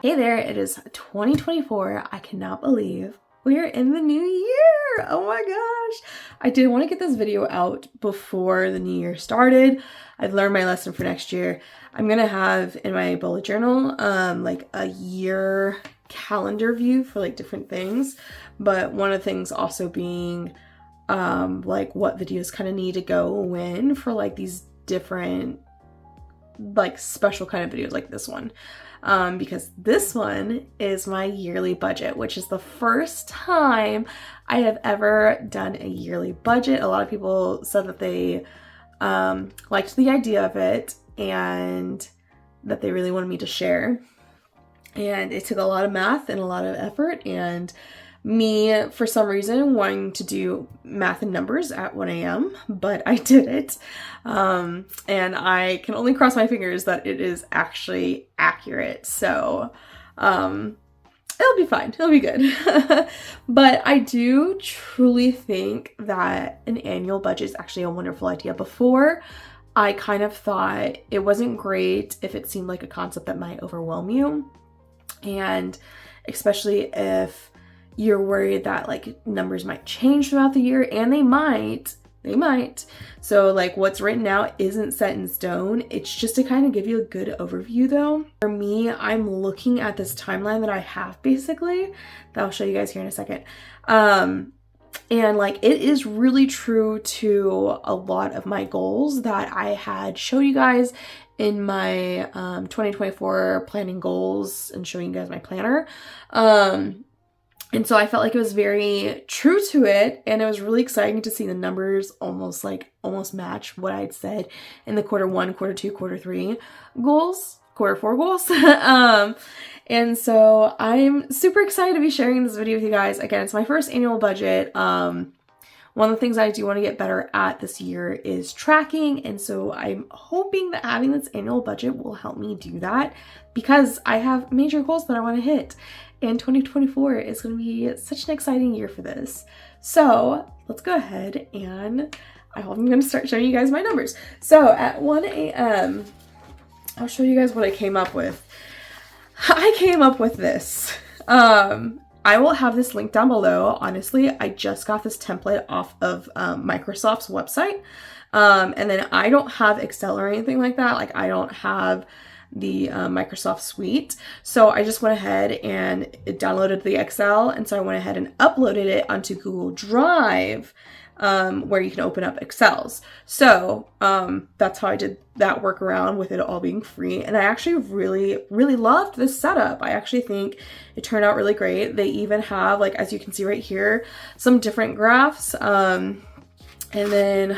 Hey there, it is 2024. I cannot believe we're in the new year. Oh my gosh. I did want to get this video out before the new year started. I've learned my lesson for next year. I'm going to have in my bullet journal like a year calendar view for like different things. But one of the things also being like what videos kind of need to go when for like these different like special kind of videos like this one. Because this one is my yearly budget, which is the first time I have ever done a yearly budget. A lot of people said that they liked the idea of it and that they really wanted me to share. And it took a lot of math and a lot of effort, and me, for some reason, wanting to do math and numbers at 1 a.m., but I did it. And I can only cross my fingers that it is actually accurate. So it'll be fine. It'll be good. But I do truly think that an annual budget is actually a wonderful idea. Before, I kind of thought it wasn't great if it seemed like a concept that might overwhelm you. And especially if you're worried that like numbers might change throughout the year, and they might. So like what's written out isn't set in stone. It's just to kind of give you a good overview though. For me, I'm looking at this timeline that I have basically, that I'll show you guys here in a second. And like it is really true to a lot of my goals that I had showed you guys in my 2024 planning goals and showing you guys my planner. And so I felt like it was very true to it, and it was really exciting to see the numbers almost match what I'd said in the quarter 1, quarter 2, quarter 3 goals, quarter 4 goals. And so I'm super excited to be sharing this video with you guys. Again, it's my first annual budget. One of the things I do want to get better at this year is tracking. And so I'm hoping that having this annual budget will help me do that, because I have major goals that I want to hit. And 2024 is going to be such an exciting year for this. So let's go ahead and I'm going to start showing you guys my numbers. So at 1 a.m., I'll show you guys what I came up with. I came up with this. I will have this link down below. Honestly, I just got this template off of Microsoft's website. And then I don't have Excel or anything like that. Like I don't have the Microsoft suite. So I just went ahead and it downloaded the Excel. And so I went ahead and uploaded it onto Google Drive, where you can open up Excels. So that's how I did that workaround with it all being free. And I actually really, really loved this setup. I actually think it turned out really great. They even have, like, as you can see right here, some different graphs. And then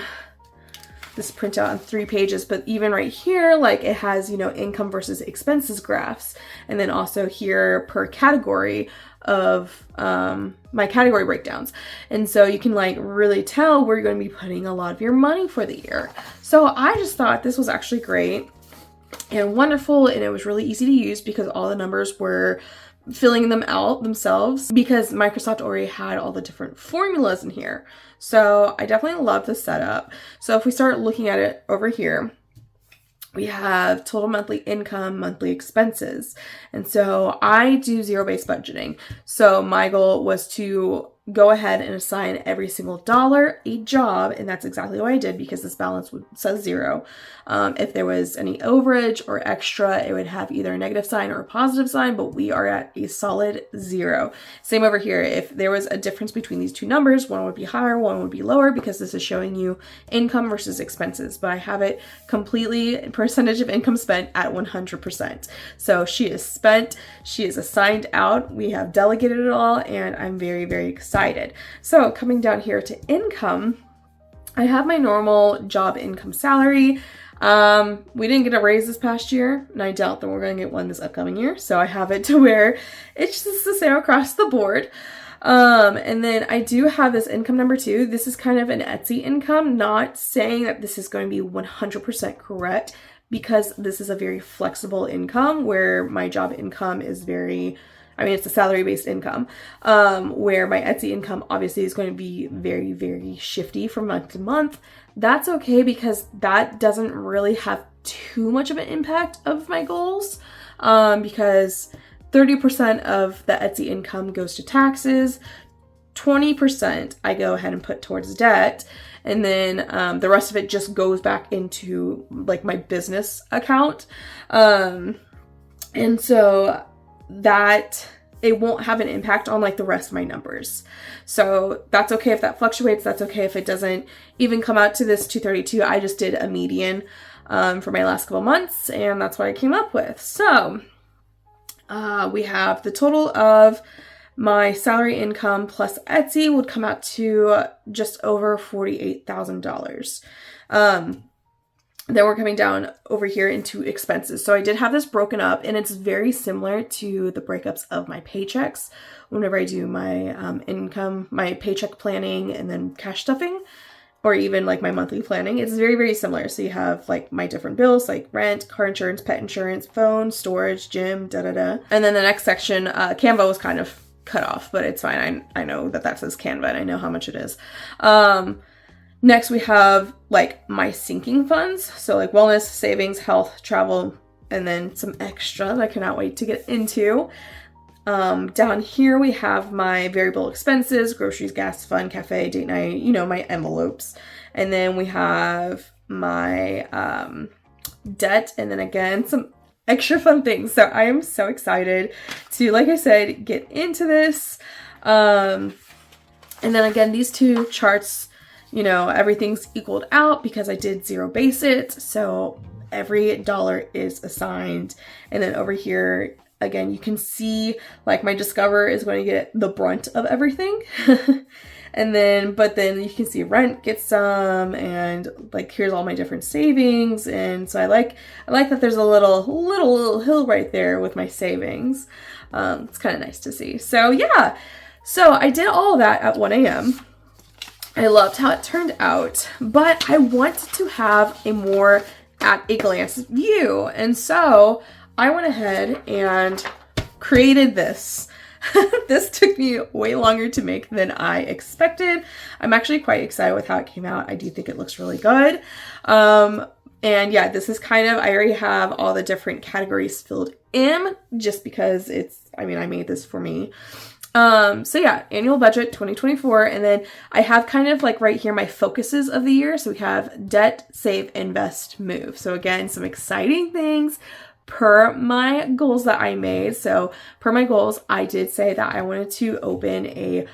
this printout on 3 pages, but even right here, like it has, you know, income versus expenses graphs. And then also here per category of my category breakdowns. And so you can like really tell where you're going to be putting a lot of your money for the year. So I just thought this was actually great and wonderful. And it was really easy to use because all the numbers were filling them out themselves, because Microsoft already had all the different formulas in here. So I definitely love this setup. So if we start looking at it over here, we have total monthly income, monthly expenses. And so I do zero-based budgeting. So my goal was to go ahead and assign every single dollar a job. And that's exactly what I did, because this balance says 0. If there was any overage or extra, it would have either a negative sign or a positive sign, but we are at a solid 0. Same over here. If there was a difference between these two numbers, one would be higher, one would be lower, because this is showing you income versus expenses. But I have it completely percentage of income spent at 100%. So she is spent, she is assigned out, we have delegated it all, and I'm very, very excited. So coming down here to income, I have my normal job income salary. We didn't get a raise this past year, and I doubt that we're going to get one this upcoming year. So I have it to where it's just the same across the board. And then I do have this income number 2. This is kind of an Etsy income, not saying that this is going to be 100% correct, because this is a very flexible income where my job income is it's a salary-based income, where my Etsy income obviously is going to be very, very shifty from month to month. That's okay, because that doesn't really have too much of an impact of my goals, because 30% of the Etsy income goes to taxes, 20% I go ahead and put towards debt, and then the rest of it just goes back into like my business account. And so that it won't have an impact on like the rest of my numbers. So that's okay if that fluctuates. That's okay if it doesn't even come out to this 232. I just did a median for my last couple months, and that's what I came up with. So we have the total of my salary income plus Etsy would come out to just over $48,000. Then we're coming down over here into expenses. So I did have this broken up, and it's very similar to the breakups of my paychecks whenever I do my income, my paycheck planning, and then cash stuffing, or even like my monthly planning. It's very, very similar. So you have like my different bills, like rent, car insurance, pet insurance, phone, storage, gym, da-da-da. And then the next section, Canva was kind of cut off, but it's fine. I know that says Canva, and I know how much it is. Next, we have like my sinking funds. So like wellness, savings, health, travel, and then some extra that I cannot wait to get into. Down here, we have my variable expenses, groceries, gas, fun, cafe, date night, you know, my envelopes. And then we have my debt, and then again, some extra fun things. So I am so excited to, like I said, get into this. And then again, these two charts, you know, everything's equaled out because I did zero base it. So every dollar is assigned. And then over here, again, you can see like my Discover is going to get the brunt of everything. And then, but then you can see rent gets some, and like here's all my different savings. And so I like that there's a little hill right there with my savings. It's kind of nice to see. So yeah, so I did all of that at 1 a.m. I loved how it turned out, but I wanted to have a more at a glance view. And so I went ahead and created this. This took me way longer to make than I expected. I'm actually quite excited with how it came out. I do think it looks really good. And yeah, this is kind of, I already have all the different categories filled in just because I made this for me. So yeah, annual budget 2024. And then I have kind of like right here, my focuses of the year. So we have debt, save, invest, move. So again, some exciting things per my goals that I made. So per my goals, I did say that I wanted to open a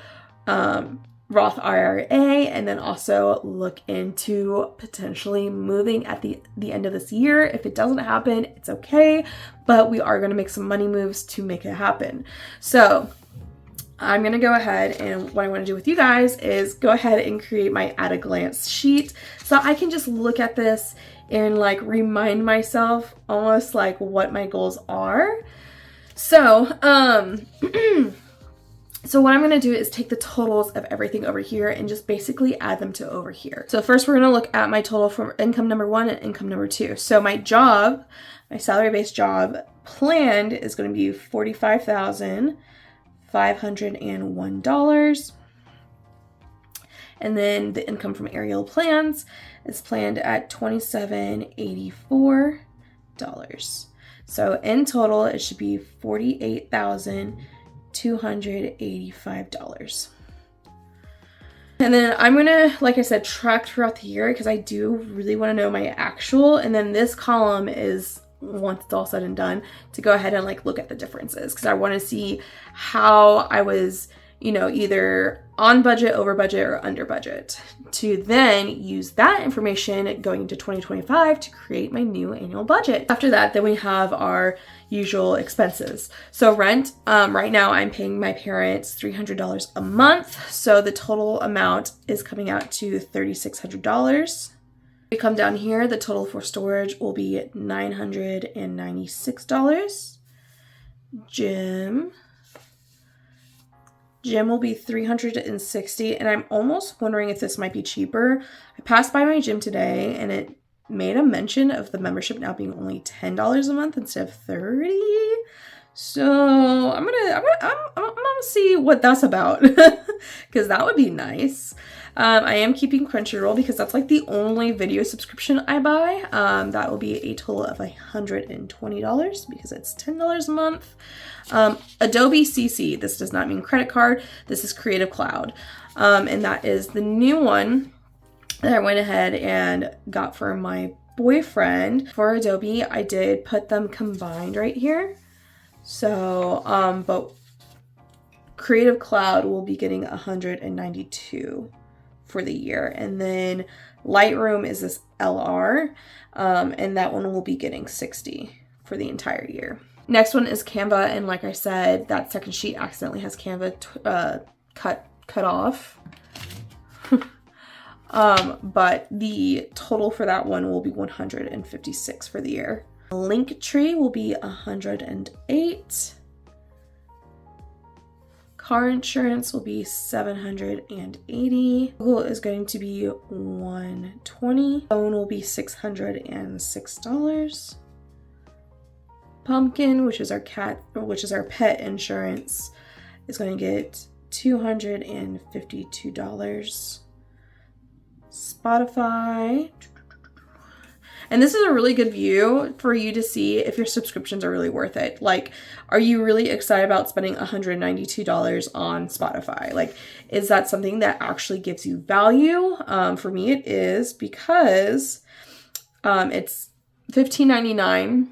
Roth IRA and then also look into potentially moving at the end of this year. If it doesn't happen, it's okay, but we are going to make some money moves to make it happen. So I'm going to go ahead, and what I want to do with you guys is go ahead and create my at a glance sheet so I can just look at this and like remind myself almost like what my goals are. So, so what I'm going to do is take the totals of everything over here and just basically add them to over here. So first we're going to look at my total for income number 1 and income number 2. So my job, my salary-based job planned is going to be $45,501. And then the income from aerial plans is planned at $27,084. So in total, it should be $48,285. And then I'm gonna, like I said, track throughout the year because I do really want to know my actual. And then this column is, once it's all said and done, to go ahead and like look at the differences because I want to see how I was, you know, either on budget, over budget, or under budget, to then use that information going into 2025 to create my new annual budget. After that, then we have our usual expenses. So rent, right now I'm paying my parents $300 a month. So the total amount is coming out to $3,600. We come down here, the total for storage will be $996. Gym will be $360, and I'm almost wondering if this might be cheaper. I passed by my gym today and it made a mention of the membership now being only $10 a month instead of $30. So I'm gonna see what that's about because that would be nice. I am keeping Crunchyroll because that's like the only video subscription I buy. That will be a total of $120 because it's $10 a month. Adobe CC, this does not mean credit card. This is Creative Cloud. And that is the new one that I went ahead and got for my boyfriend. For Adobe, I did put them combined right here. So, but Creative Cloud will be getting $192 for the year. And then Lightroom is this LR, and that one will be getting $60 for the entire year. Next one is Canva, and like I said, that second sheet accidentally has Canva cut off. But the total for that one will be $156 for the year. Linktree will be $108. Car insurance will be $780. Google is going to be $120. Phone will be $606. Pumpkin, which is our pet insurance, is going to get $252. Spotify. And this is a really good view for you to see if your subscriptions are really worth it. Like, are you really excited about spending $192 on Spotify? Like, is that something that actually gives you value? For me, it is, because it's $15.99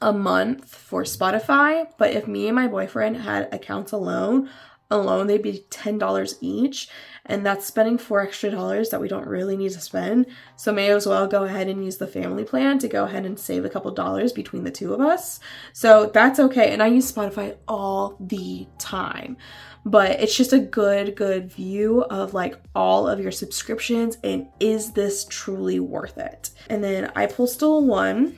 a month for Spotify. But if me and my boyfriend had accounts alone, they'd be $10 each. And that's spending $4 extra that we don't really need to spend. So may as well go ahead and use the family plan to go ahead and save a couple dollars between the two of us. So that's okay. And I use Spotify all the time. But it's just a good view of like all of your subscriptions and is this truly worth it? And then iPostal One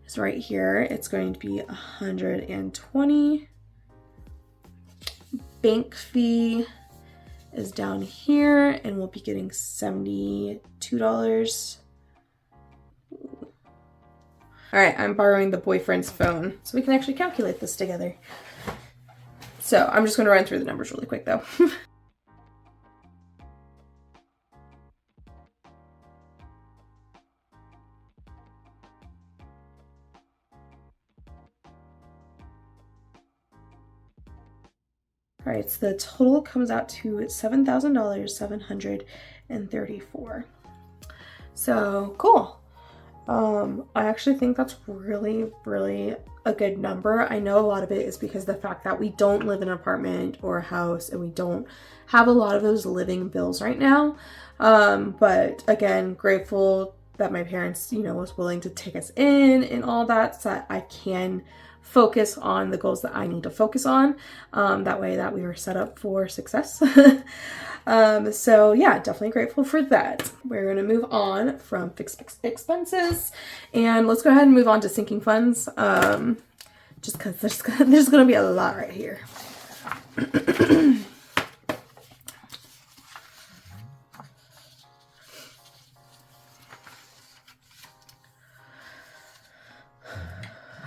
is right here. It's going to be $120. Bank fee is down here and we'll be getting $72. All right, I'm borrowing the boyfriend's phone so we can actually calculate this together. So I'm just going to run through the numbers really quick though. All right, so the total comes out to $7,734. So cool. I actually think that's really a good number. I know a lot of it is because of the fact that we don't live in an apartment or a house and we don't have a lot of those living bills right now. But again, grateful that my parents, was willing to take us in and all that so that I can focus on the goals that I need to focus on. That way that we were set up for success. So yeah, definitely grateful for that. We're going to move on from fixed expenses and let's go ahead and move on to sinking funds. Just because there's going to be a lot right here.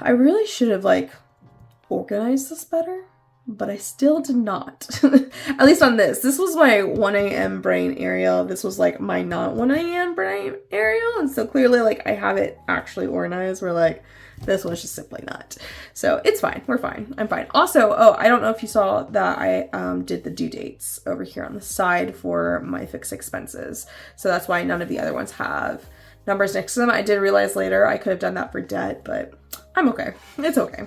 I really should have organized this better, but I still did not. At least on this. This was my 1 a.m. brain area. This was my not 1 a.m. brain area. And so clearly I have it actually organized where this one's just simply not. So it's fine. We're fine. I'm fine. Also, I don't know if you saw that I did the due dates over here on the side for my fixed expenses. So that's why none of the other ones have numbers next to them. I did realize later I could have done that for debt, but I'm okay. It's okay.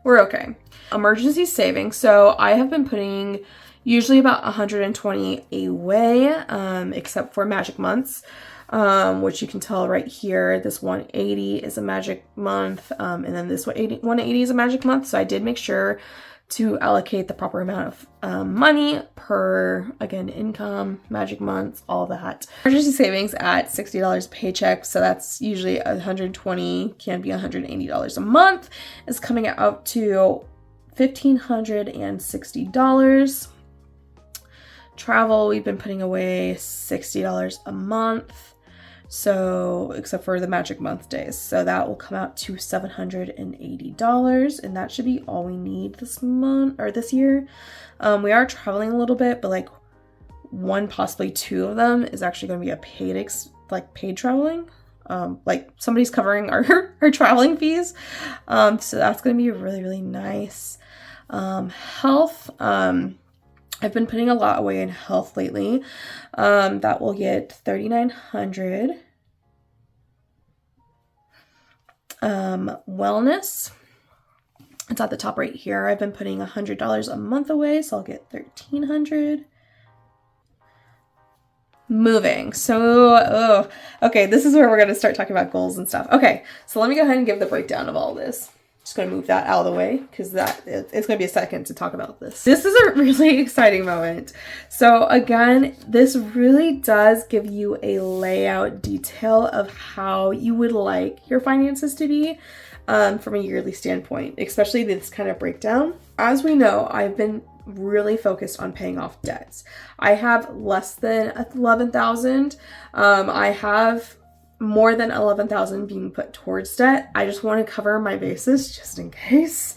We're okay. Emergency savings. So I have been putting usually about $120 away, except for magic months, which you can tell right here. This 180 is a magic month, and then this 180 is a magic month. So I did make sure to allocate the proper amount of money per, again, income, magic months, all that. Emergency savings at $60 a paycheck, so that's usually $120, can be $180 a month, is coming out to $1,560. Travel, we've been putting away $60 a month. So, except for the magic month days. So that will come out to $780, and that should be all we need this month or this year. We are traveling a little bit, but one, possibly two of them is actually going to be a paid traveling. Like somebody's covering our traveling fees. So that's going to be really, really nice. Health. I've been putting a lot away in health lately. That will get $3,900. Wellness. It's at the top right here. I've been putting $100 a month away, so I'll get $1,300. Moving. So, okay, this is where we're going to start talking about goals and stuff. Okay, so let me go ahead and give the breakdown of all this. Just going to move that out of the way because it's going to be a second to talk about this. This is a really exciting moment. So again, this really does give you a layout detail of how you would like your finances to be from a yearly standpoint, especially this kind of breakdown. As we know, I've been really focused on paying off debts. I have less than 11,000. I have more than 11,000 being put towards debt. I just want to cover my bases just in case,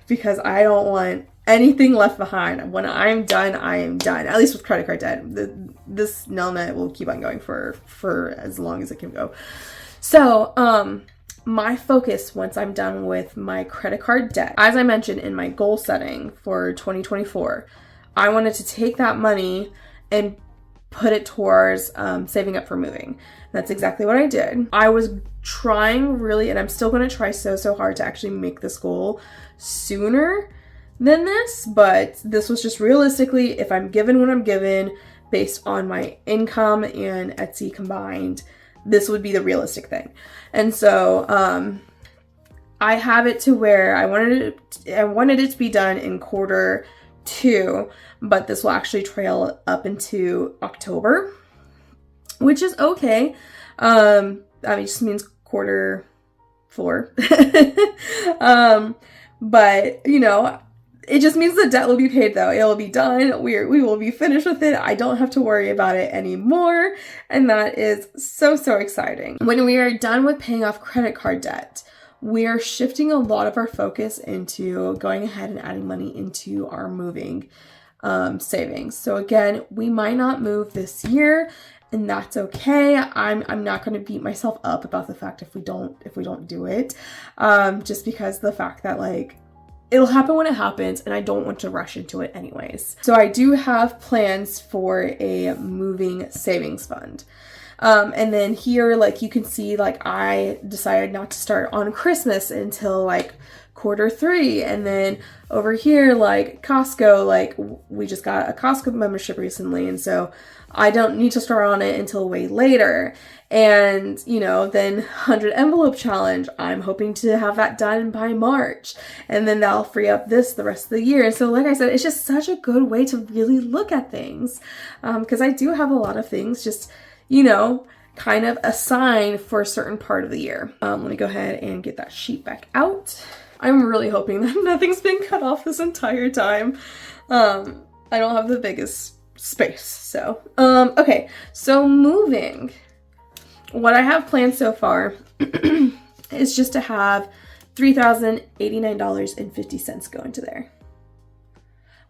because I don't want anything left behind. When I'm done, I am done. At least with credit card debt. This Nelnet will keep on going for as long as it can go. So, my focus once I'm done with my credit card debt, as I mentioned in my goal setting for 2024, I wanted to take that money and put it towards saving up for moving. That's exactly what I did. I was trying really, and I'm still going to try so hard to actually make this goal sooner than this, but this was just realistically, if I'm given what I'm given based on my income and Etsy combined, this would be the realistic thing. And so I have it to where I wanted it to be done in quarter 2, but this will actually trail up into October, which is okay. I mean, it just means quarter 4. But you know, it just means the debt will be paid though. It'll be done. We will be finished with it. I don't have to worry about it anymore. And that is so exciting. When we are done with paying off credit card debt, we are shifting a lot of our focus into going ahead and adding money into our moving savings. So again, we might not move this year, and that's okay. I'm not going to beat myself up about the fact if we don't do it, just because the fact that like it'll happen when it happens, and I don't want to rush into it anyways. So I do have plans for a moving savings fund. And then here, like you can see, like I decided not to start on Christmas until like quarter 3. And then over here, like Costco, like we just got a Costco membership recently. And so I don't need to start on it until way later. And, you know, then 100 envelope challenge, I'm hoping to have that done by March. And then that'll free up the rest of the year. And so, like I said, it's just such a good way to really look at things. Because I do have a lot of things just, you know, kind of assigned for a certain part of the year. Let me go ahead and get that sheet back out. I'm really hoping that nothing's been cut off this entire time. I don't have the biggest space. So, okay. So moving, what I have planned so far is just to have $3,089.50 go into there,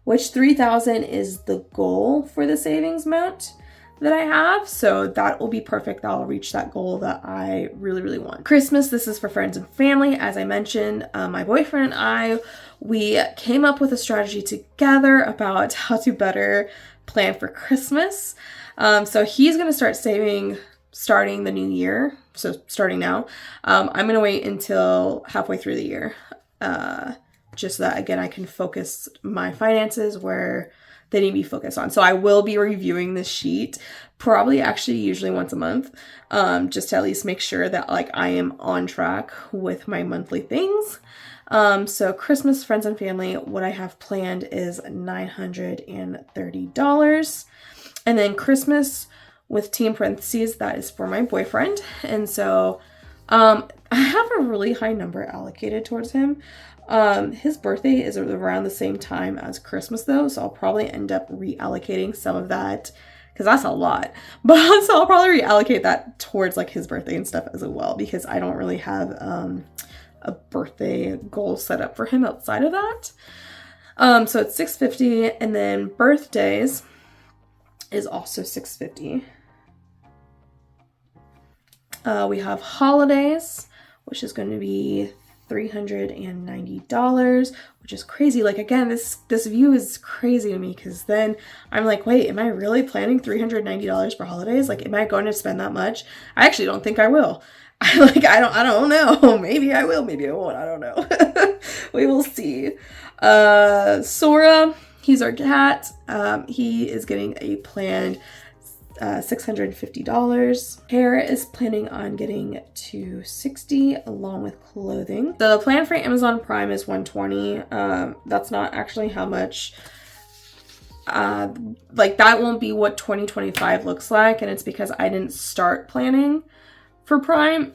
which $3,000 is the goal for the savings amount that I have. So that will be perfect. That'll reach that goal that I really want. Christmas, this is for friends and family. As I mentioned, my boyfriend and we came up with a strategy together about how to better plan for Christmas. So he's going to start saving starting the new year. So starting now, I'm going to wait until halfway through the year. Just so that, again, I can focus my finances where they need to be focused on. So I will be reviewing this sheet probably actually usually once a month, just to at least make sure that like I am on track with my monthly things. So Christmas, friends and family, what I have planned is $930. And then Christmas with T in parentheses, that is for my boyfriend. And so I have a really high number allocated towards him. His birthday is around the same time as Christmas though, so I'll probably end up reallocating some of that because that's a lot. But so I'll probably reallocate that towards like his birthday and stuff as well, because I don't really have a birthday goal set up for him outside of that. So it's $650, and then birthdays is also $650. We have holidays, which is going to be $390, which is crazy. Like, again, this view is crazy to me, because then I'm like, wait, am I really planning $390 for holidays? Like, am I going to spend that much? I actually don't think I will. I don't know. Maybe I will, maybe I won't. I don't know. We will see. Sora, he's our cat. He is getting a planned $650. Hair is planning on getting to $60 along with clothing. The plan for Amazon Prime is $120. That's not actually how much, like, that won't be what 2025 looks like, and it's because I didn't start planning for Prime.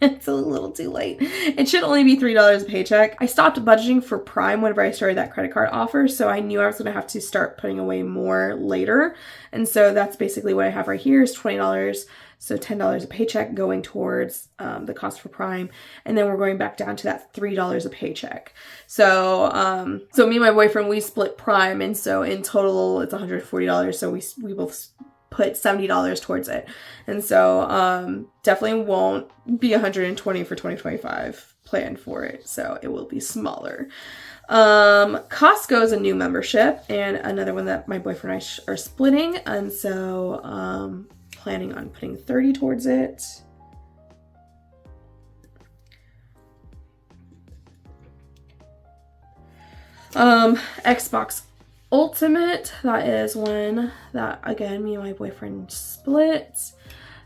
It's a little too late. It should only be $3 a paycheck. I stopped budgeting for Prime whenever I started that credit card offer, so I knew I was going to have to start putting away more later. And so that's basically what I have right here is $20, so $10 a paycheck going towards the cost for Prime. And then we're going back down to that $3 a paycheck. So so me and my boyfriend, we split Prime, and so in total it's $140. So we both put $70 towards it. And so definitely won't be $120 for 2025 planned for it. So it will be smaller. Costco is a new membership and another one that my boyfriend and I are splitting. And so planning on putting $30 towards it. Xbox Ultimate, that is one that, again, me and my boyfriend split.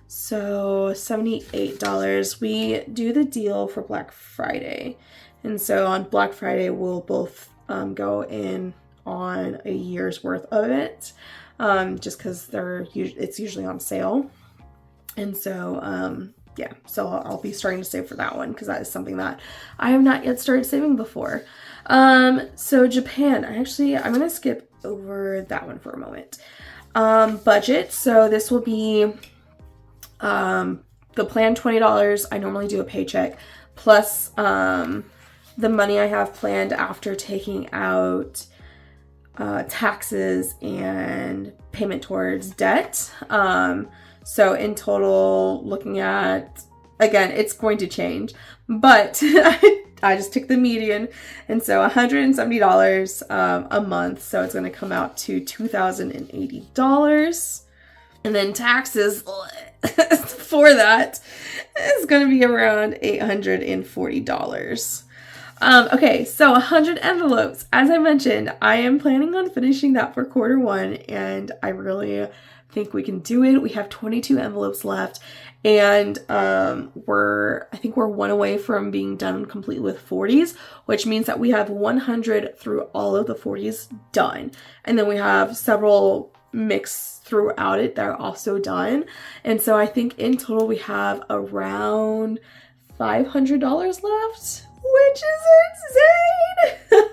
So $78. We do the deal for Black Friday. And so on Black Friday, we'll both go in on a year's worth of it, just because it's usually on sale. And so, yeah, so I'll be starting to save for that one, because that is something that I have not yet started saving before. So Japan, I'm going to skip over that one for a moment. Budget. So this will be, the plan $20. I normally do a paycheck plus, the money I have planned after taking out, taxes and payment towards debt. So in total, looking at, again, it's going to change, but I just took the median, and so $170 a month, so it's going to come out to $2,080. And then taxes for that is going to be around $840. Okay, so 100 envelopes. As I mentioned, I am planning on finishing that for Q1, and I really think we can do it. We have 22 envelopes left, and I think we're one away from being done completely with 40s, which means that we have 100 through all of the 40s done. And then we have several mixed throughout it that are also done. And so I think in total we have around $500 left, which is insane.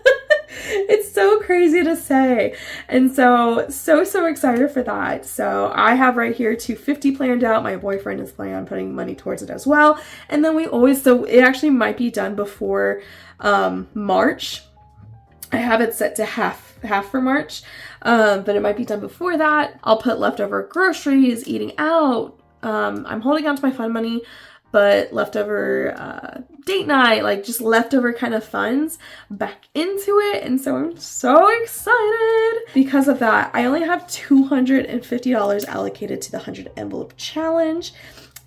It's so crazy to say. And so excited for that. So I have right here $250 planned out. My boyfriend is planning on putting money towards it as well. And then so it actually might be done before March. I have it set to half for March, but it might be done before that. I'll put leftover groceries, eating out. I'm holding on to my fun money, but leftover date night, like just leftover kind of funds back into it. And so I'm so excited. Because of that, I only have $250 allocated to the 100 envelope challenge.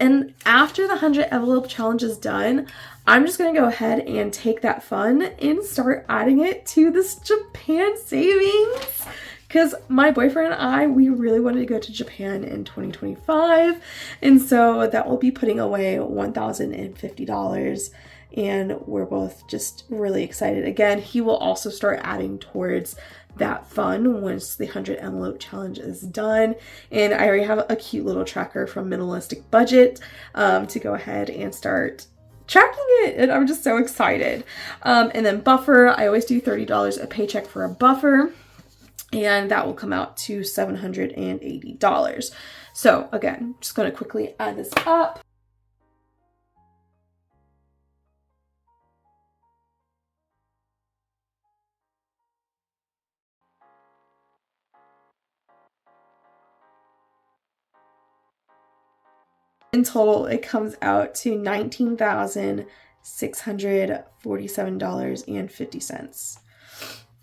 And after the 100 envelope challenge is done, I'm just going to go ahead and take that fund and start adding it to this Japan savings. Because my boyfriend and I, we really wanted to go to Japan in 2025. And so that will be putting away $1,050. And we're both just really excited. Again, he will also start adding towards that fund once the 100 envelope challenge is done. And I already have a cute little tracker from Minimalistic Budget to go ahead and start tracking it, and I'm just so excited. And then buffer, I always do $30 a paycheck for a buffer, and that will come out to $780. So again, just going to quickly add this up. In total, it comes out to $19,647.50.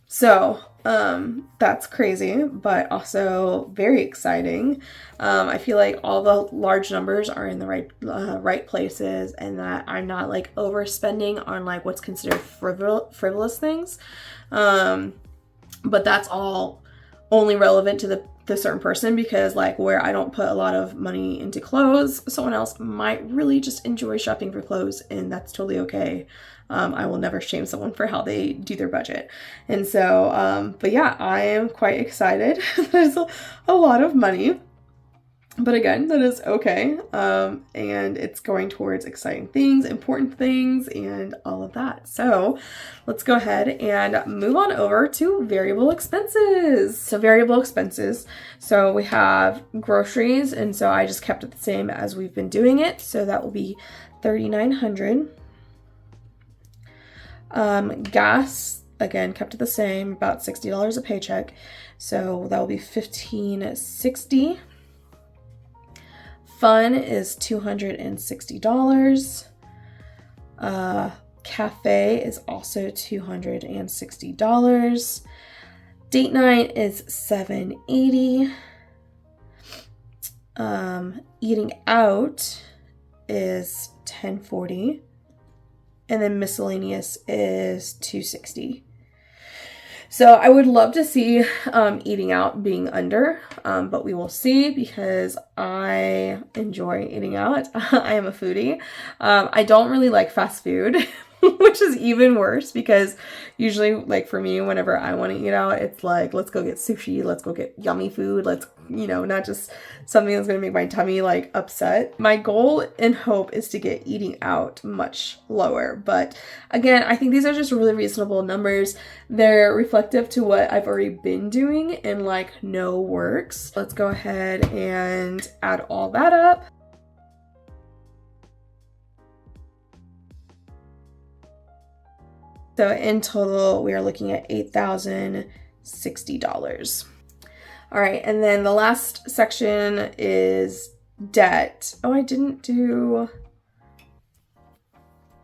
So, that's crazy, but also very exciting. I feel like all the large numbers are in the right places, and that I'm not like overspending on like what's considered frivolous things. But that's all only relevant to the certain person, because like where I don't put a lot of money into clothes, someone else might really just enjoy shopping for clothes, and that's totally okay. I will never shame someone for how they do their budget. And so, but yeah, I am quite excited. There's a lot of money. But again, that is okay. And it's going towards exciting things, important things, and all of that. So let's go ahead and move on over to variable expenses. So variable expenses. So we have groceries, and so I just kept it the same as we've been doing it. So that will be $3,900. Gas, again, kept it the same, about $60 a paycheck. So that will be $1,560. Fun is $260. Cafe is also $260. Date night is $780. Eating out is $1040. And then miscellaneous is $260. So I would love to see eating out being under, but we will see, because I enjoy eating out. I am a foodie. I don't really like fast food, which is even worse, because usually, like for me, whenever I want to eat out, it's like, let's go get sushi, let's go get yummy food, let's, not just something that's going to make my tummy like upset. My goal and hope is to get eating out much lower, but again, I think these are just really reasonable numbers. They're reflective to what I've already been doing, and like no works. Let's go ahead and add all that up. So in total, we are looking at $8,060. All right, and then the last section is debt. Oh, I didn't do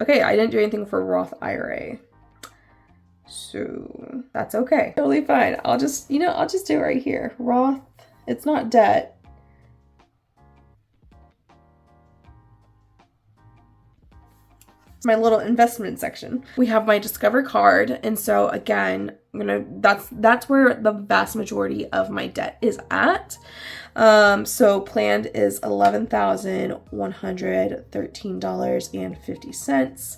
anything for Roth IRA. So that's okay. Totally fine. I'll just do it right here. Roth, it's not debt. My little investment section. We have my Discover card, and so again, that's where the vast majority of my debt is at. So planned is $11,113.50.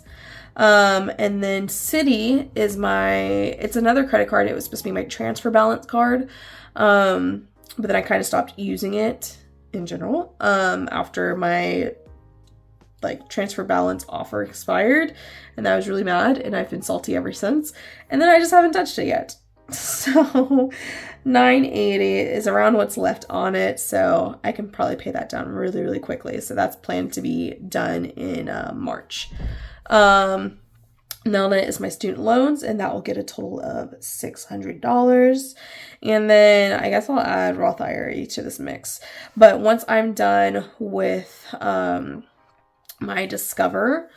And then Citi is it's another credit card. It was supposed to be my transfer balance card. But then I kind of stopped using it in general, after my transfer balance offer expired, and I was really mad, and I've been salty ever since, and then I just haven't touched it yet. So $980 is around what's left on it, so I can probably pay that down really, really quickly. So that's planned to be done in March. Nelnet is my student loans, and that will get a total of $600. And then I guess I'll add Roth IRA to this mix. But once I'm done with my Discover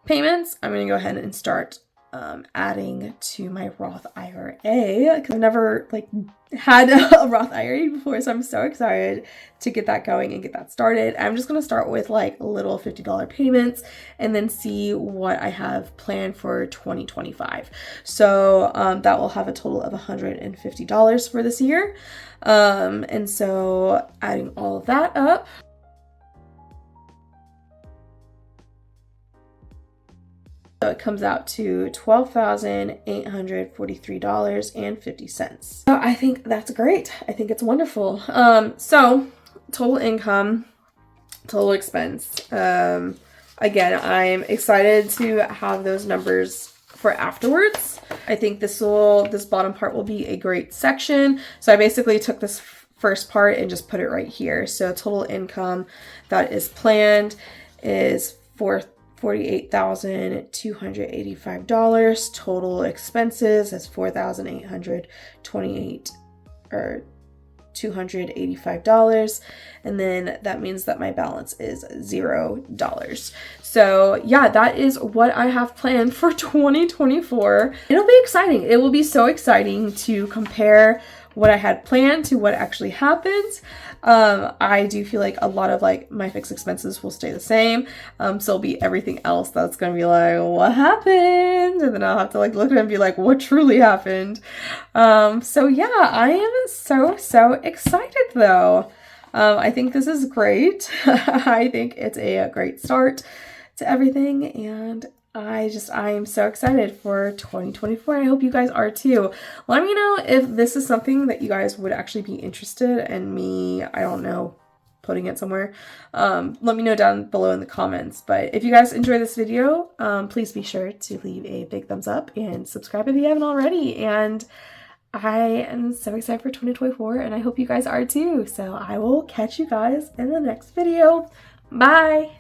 payments, I'm going to go ahead and start adding to my Roth IRA, because I've never had a Roth IRA before, so I'm so excited to get that going and get that started. I'm just going to start with little $50 payments, and then see what I have planned for 2025. So that will have a total of $150 for this year. And so adding all of that up, so it comes out to $12,843.50. So I think that's great. I think it's wonderful. So total income, total expense. Again, I'm excited to have those numbers for afterwards. I think this bottom part will be a great section. So I basically took this first part and just put it right here. So total income that is planned is $48,285. Total expenses is $4,828, or $285, and then that means that my balance is $0. So yeah, that is what I have planned for 2024. It'll be exciting. It will be so exciting to compare what I had planned to what actually happened. I do feel like a lot of like my fixed expenses will stay the same. So it'll be everything else that's gonna be like, what happened? And then I'll have to like look at it and be like, what truly happened? So yeah, I am so excited though. I think this is great. I think it's a great start to everything, and I am so excited for 2024. I hope you guys are too. Let me know if this is something that you guys would actually be interested in me, I don't know, putting it somewhere. Let me know down below in the comments. But if you guys enjoy this video, please be sure to leave a big thumbs up and subscribe if you haven't already. And I am so excited for 2024, and I hope you guys are too. So I will catch you guys in the next video. Bye!